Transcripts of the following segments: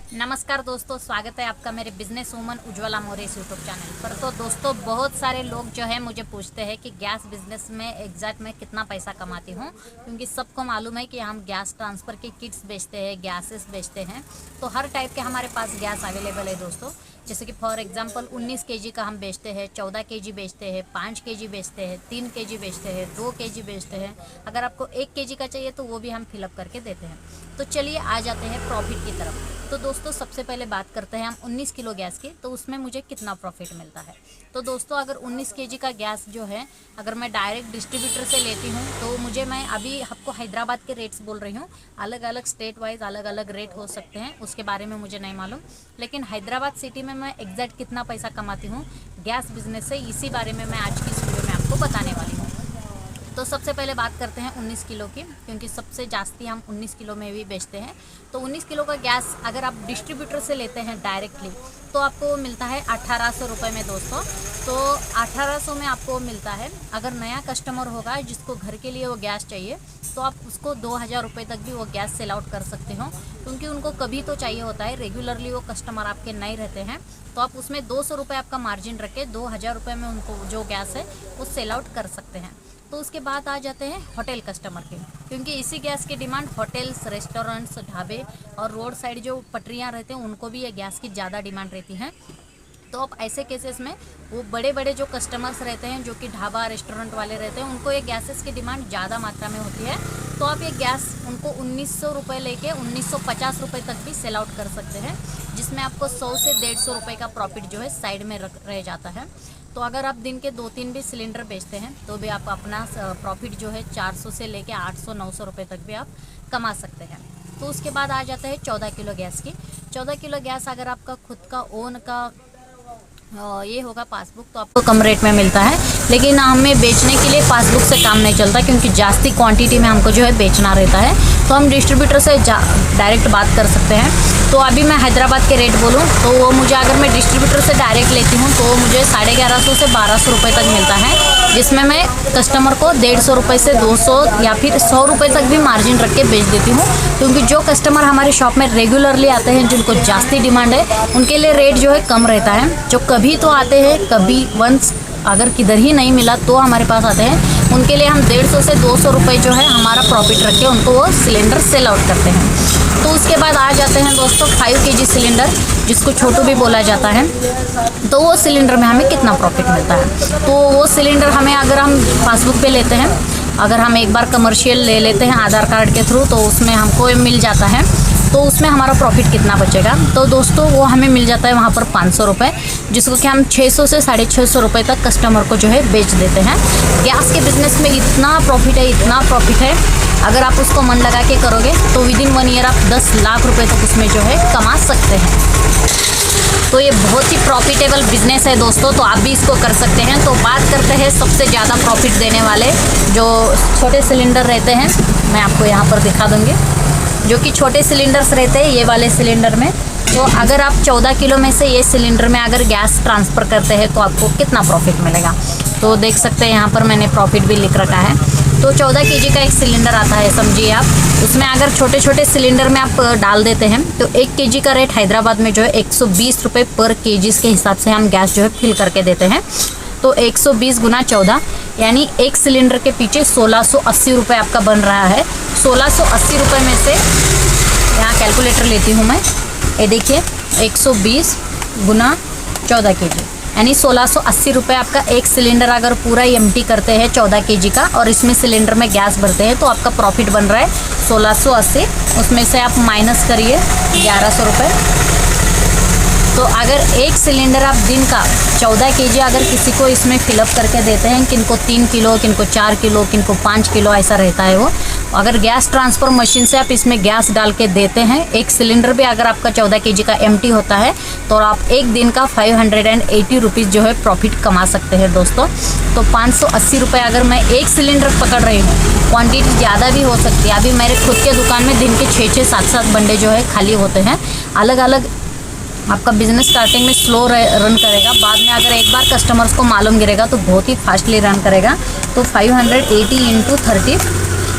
नमस्कार दोस्तों, स्वागत है आपका मेरे business woman Ujjwala Maurya YouTube channel पर। तो दोस्तों, बहुत सारे लोग जो है मुझे पूछते हैं कि गैस बिजनेस में एग्जैक्ट मैं कितना पैसा कमाती हूँ, क्योंकि सबको मालूम है कि हम गैस ट्रांसफ़र के किट्स बेचते हैं, गैसेस बेचते हैं। तो हर टाइप के हमारे पास गैस अवेलेबल है दोस्तों। जैसे कि फॉर एग्जांपल 19 केजी का हम बेचते हैं, 14 केजी बेचते हैं, 5 केजी बेचते हैं, 3 केजी बेचते हैं, 2 केजी बेचते हैं। अगर आपको 1 केजी का चाहिए तो वो भी हम फिलअप करके देते हैं। तो चलिए आ जाते हैं प्रॉफिट की तरफ। तो दोस्तों, सबसे पहले बात करते हैं हम 19 किलो गैस की, तो उसमें मुझे कितना प्रॉफिट मिलता है। तो दोस्तों, अगर 19 केजी का गैस जो है अगर मैं डायरेक्ट डिस्ट्रीब्यूटर से लेती हूँ तो मैं अभी आपको हैदराबाद के रेट्स बोल रही हूँ। अलग अलग स्टेट वाइज अलग अलग रेट हो सकते हैं, उसके बारे में मुझे नहीं मालूम। लेकिन हैदराबाद सिटी में मैं एग्जैक्ट कितना पैसा कमाती हूँ गैस बिजनेस से, इसी बारे में मैं आज की इस वीडियो में आपको बताने वाली हूँ। तो सबसे पहले बात करते हैं 19 किलो की, क्योंकि सबसे जास्ती हम 19 किलो में भी बेचते हैं। तो 19 किलो का गैस अगर आप डिस्ट्रीब्यूटर से लेते हैं डायरेक्टली तो आपको मिलता है 1800 रुपये में दोस्तों। तो 1800 में आपको मिलता है। अगर नया कस्टमर होगा जिसको घर के लिए वो गैस चाहिए तो आप उसको 2000 रुपये तक भी वो गैस सेल आउट कर सकते हो, क्योंकि उनको कभी तो चाहिए होता है, रेगुलरली वो कस्टमर आपके नहीं रहते हैं। तो आप उसमें 200 रुपये आपका मार्जिन रख के 2000 रुपये में उनको जो गैस है वो सेल आउट कर सकते हैं। तो उसके बाद आ जाते हैं होटल कस्टमर के, क्योंकि इसी गैस की डिमांड होटल्स, रेस्टोरेंट्स, ढाबे और रोड साइड जो पटरियां रहते हैं उनको भी ये गैस की ज़्यादा डिमांड रहती है। तो अब ऐसे केसेस में वो बड़े बड़े जो कस्टमर्स रहते हैं, जो कि ढाबा रेस्टोरेंट वाले रहते हैं, उनको ये गैसेस की डिमांड ज़्यादा मात्रा में होती है। तो आप ये गैस उनको 1900 रुपये लेके 1950 रुपये तक भी सेल आउट कर सकते हैं, जिसमें आपको 100 से 150 रुपये का प्रॉफिट जो है साइड में रह जाता है। तो अगर आप दिन के 2-3 भी सिलेंडर बेचते हैं तो भी आप अपना प्रॉफिट जो है 400 से लेके 800-900 रुपये तक भी आप कमा सकते हैं। तो उसके बाद आ जाता है 14 किलो गैस की। 14 किलो गैस अगर आपका खुद का ओन का ये होगा पासबुक तो आपको कम रेट में मिलता है, लेकिन हमें बेचने के लिए पासबुक से काम नहीं चलता, क्योंकि जास्ती क्वांटिटी में हमको जो है बेचना रहता है। तो हम डिस्ट्रीब्यूटर से डायरेक्ट बात कर सकते हैं। तो अभी मैं हैदराबाद के रेट बोलूँ तो वो मुझे, अगर मैं डिस्ट्रीब्यूटर से डायरेक्ट लेती हूँ तो मुझे 1150 से 1200 रुपये तक मिलता है, जिसमें मैं कस्टमर को 150 रुपये से 200 या फिर 100 रुपये तक भी मार्जिन रख के बेच देती हूँ। क्योंकि जो कस्टमर हमारे शॉप में रेगुलरली आते हैं, जिनको जास्ती डिमांड है, उनके लिए रेट जो है कम रहता है। जो कभी तो आते हैं, कभी वंस अगर किधर ही नहीं मिला तो हमारे पास आते हैं, उनके लिए हम 150 से 200 रुपये जो है हमारा प्रॉफिट रख के उनको वो सिलेंडर सेल आउट करते हैं। तो उसके बाद आ जाते हैं दोस्तों 5 केजी सिलेंडर, जिसको छोटू भी बोला जाता है। तो वो सिलेंडर में हमें कितना प्रॉफिट मिलता है। तो वो सिलेंडर हमें, अगर हम पासबुक पे लेते हैं, अगर हम एक बार कमर्शियल ले लेते हैं आधार कार्ड के थ्रू, तो उसमें हमको मिल जाता है। तो उसमें हमारा प्रॉफिट कितना बचेगा, तो दोस्तों वो हमें मिल जाता है वहाँ पर 500 रुपये, जिसको कि हम 600 से 650 रुपये तक कस्टमर को जो है बेच देते हैं। गैस के बिज़नेस में इतना प्रॉफिट है, इतना प्रॉफिट है, अगर आप उसको मन लगा के करोगे तो विदिन 1 ईयर आप 10 लाख रुपये तक उसमें जो है कमा सकते हैं। तो ये बहुत ही प्रॉफिटेबल बिजनेस है दोस्तों, तो आप भी इसको कर सकते हैं। तो बात करते हैं सबसे ज़्यादा प्रॉफिट देने वाले जो छोटे सिलेंडर रहते हैं, मैं आपको यहाँ पर दिखा दूँगी। जो कि छोटे सिलेंडर्स रहते हैं ये वाले सिलेंडर में, तो अगर आप 14 किलो में से ये सिलेंडर में अगर गैस ट्रांसफ़र करते हैं तो आपको कितना प्रॉफिट मिलेगा। तो देख सकते हैं यहाँ पर मैंने प्रॉफिट भी लिख रखा है। तो 14 केजी का एक सिलेंडर आता है, समझिए आप। उसमें अगर छोटे छोटे सिलेंडर में आप डाल देते हैं तो 1 केजी का रेट हैदराबाद में जो है 120 रुपये पर केजी के हिसाब से हम गैस जो है फिल करके देते हैं। तो 120 गुना 14 यानी एक सिलेंडर के पीछे 1680 रुपये आपका बन रहा है। 1680 रुपये में से यहाँ कैलकुलेटर लेती हूँ मैं, ये देखिए 120 गुना 14 केजी यानी 1680 रुपये आपका एक सिलेंडर अगर पूरा एम्प्टी करते हैं 14 केजी का और इसमें सिलेंडर में गैस भरते हैं तो आपका प्रॉफिट बन रहा है 1680। उसमें से आप माइनस करिए 1100 रुपये। तो अगर एक सिलेंडर आप दिन का 14 केजी अगर किसी को इसमें फिलअप करके देते हैं, किनको 3 किलो, किनको 4 किलो, किनको 5 किलो ऐसा रहता है वो, अगर गैस ट्रांसफ़र मशीन से आप इसमें गैस डाल के देते हैं, एक सिलेंडर भी अगर आपका 14 केजी का एम्प्टी होता है तो आप एक दिन का 580 रुपीज़ जो है प्रॉफिट कमा सकते हैं दोस्तों। तो 580 रुपये अगर मैं एक सिलेंडर पकड़ रही हूँ, क्वांटिटी ज़्यादा भी हो सकती है। अभी मेरे खुद के दुकान में दिन के 6-6, 7-7 बंडे जो है खाली होते हैं। अलग अलग आपका बिजनेस स्टार्टिंग में स्लो रन करेगा, बाद में अगर एक बार कस्टमर्स को मालूम गिरेगा तो बहुत ही फास्टली रन करेगा। तो 580 इंटू 30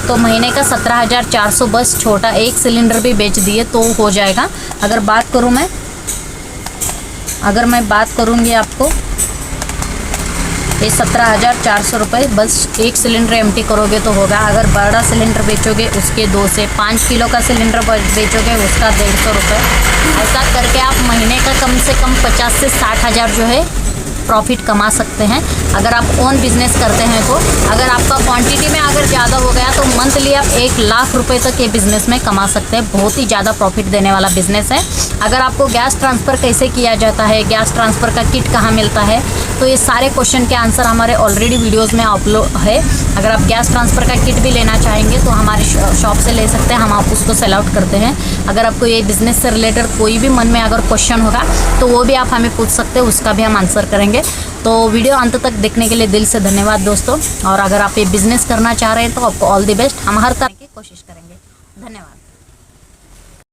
तो महीने का 17,400 बस छोटा एक सिलेंडर भी बेच दिए तो हो जाएगा। अगर मैं बात करूँगी आपको, ये 17,400 रुपये बस एक सिलेंडर एम्प्टी करोगे तो होगा। अगर बड़ा सिलेंडर बेचोगे उसके 2 से 5 किलो का सिलेंडर बेचोगे उसका 150 रुपये। ऐसा करके आप महीने का कम से कम 50 से 60 हज़ार जो है प्रॉफिट कमा सकते हैं अगर आप ओन बिज़नेस करते हैं तो। अगर आपका क्वांटिटी में अगर ज़्यादा हो गया तो मंथली आप 1 लाख रुपए तक ये बिज़नेस में कमा सकते हैं। बहुत ही ज़्यादा प्रॉफिट देने वाला बिज़नेस है। अगर आपको गैस ट्रांसफ़र कैसे किया जाता है, गैस ट्रांसफ़र का किट कहाँ मिलता है, तो ये सारे क्वेश्चन के आंसर हमारे ऑलरेडी वीडियोज़ में अपलोड है। अगर आप गैस ट्रांसफ़र का किट भी लेना चाहेंगे तो हमारे शॉप से ले सकते हैं, हम आप उसको सेल आउट करते हैं। अगर आपको ये बिज़नेस से रिलेटेड कोई भी मन में अगर क्वेश्चन होगा तो वो भी आप हमें पूछ सकते हैं, उसका भी हम आंसर करेंगे। तो वीडियो अंत तक देखने के लिए दिल से धन्यवाद दोस्तों। और अगर आप ये बिज़नेस करना चाह रहे हैं तो आपको ऑल द बेस्ट, हम हर तरह की कोशिश करेंगे। धन्यवाद।